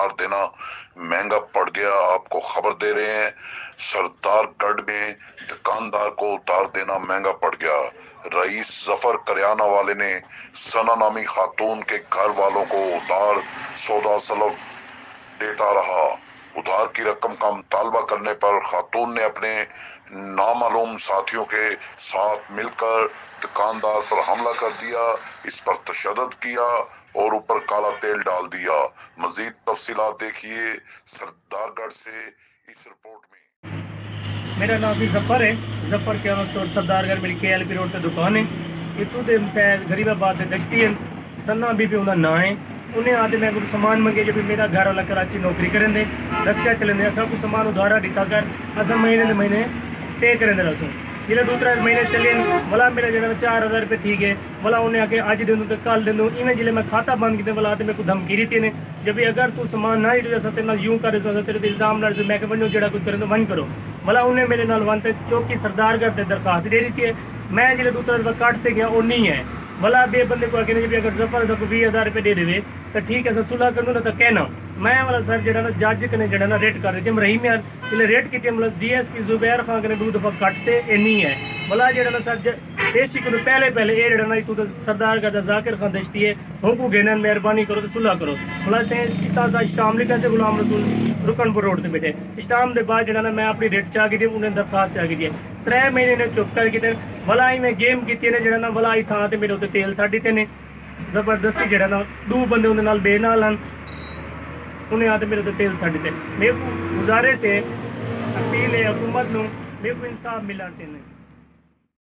उतार देना महंगा पड़ गया। आपको खबर दे रहे हैं, सरदार गढ़ में दुकानदार को उतार देना महंगा पड़ गया। रईस जफर करियाना वाले ने सना नामी खातून के घर वालों को उधार सौदा सलफ देता रहा। उधार की रकम का मुतालबा करने पर खातून ने अपने नामालूम साथियों के साथ मिलकर दुकानदार पर हमला कर दिया, इस पर तशद्दुद किया और ऊपर काला तेल डाल दिया। मजीद तफसीलात देखिए सरदारगढ़ से इस रिपोर्ट में। मेरा नाम सी जफर है, जफर के स्टोर सरदारगढ़ मेरी KLP रोड ते दुकान है। इतों दे मसैद गरीबाबाद दे दश्ती है, सन्ना बीबी उनका नाम है। उन्हें आते मैं कुछ सामान मंगे, जब मेरा घर वाला कराची नौकरी करें दे, रक्षा चलें दे, सब कुछ सामान उधारा दिता कर असा महीने दे महीने पे करें दे रसों। जिले दूसरा महीने चले बोला मेरा जो 4000 रुपये थी गए, बोला उन्हें आके अज दे दूँ तो कल दे दूँ। इवें जिले मैं खाता बंद किए बोला तो मेरे को धमकी दी थी जब अगर तू सामान ना ही तेरे नाल यूं कर तेरे तो इल्जाम लड़ मैं वनो जो कुछ करें तो वन करो। बोला उन्हें मेरे नाल वन चौकी सरदारगढ़ से दरखास्त दे दी थी। मैं जिले दूसरा कटते गया वो नहीं है। बोला बे बंदे को आगे भी अगर जफर सबको 20,000 रुपये दे देवे तो ठीक है सर सुलह कर ना तो कहना। मैं वाला सर जो ना जज कने जो ना रेट कर देते हम रहीम यार जिले रेट की मतलब DSP जुबैर खान कने 2 दफ़ा कटते ये नहीं है। बोला जो ना सर पेशी को पहले ये जो ना तू तो सरदार का जाकिर खान दश्ती है हमको घेना मेहरबानी करो तो सुलह करो। बोला इतना सा स्टाम लिखा से गुलाम रसूल रुकनपुर रोड से बैठे स्टाम के बाद जो ना मैं अपनी रेट चाह की उन्हें दरखास्त चाह की 3 महीने ने चुप कर किते भला ही मैं गेम की ने जो ना भला ही थां ते मेरे उत्ते तेल साड़ी ते ने जबरदस्ती जो ना 2 बंदे उन्हें नाल बेनाल हैं उन्हें आते मेरे उत्ते तेल साड़ी ते। मेरे को गुजारे से अपील है हुकूमत नूं मेरे को इंसाफ मिलना चाहिए।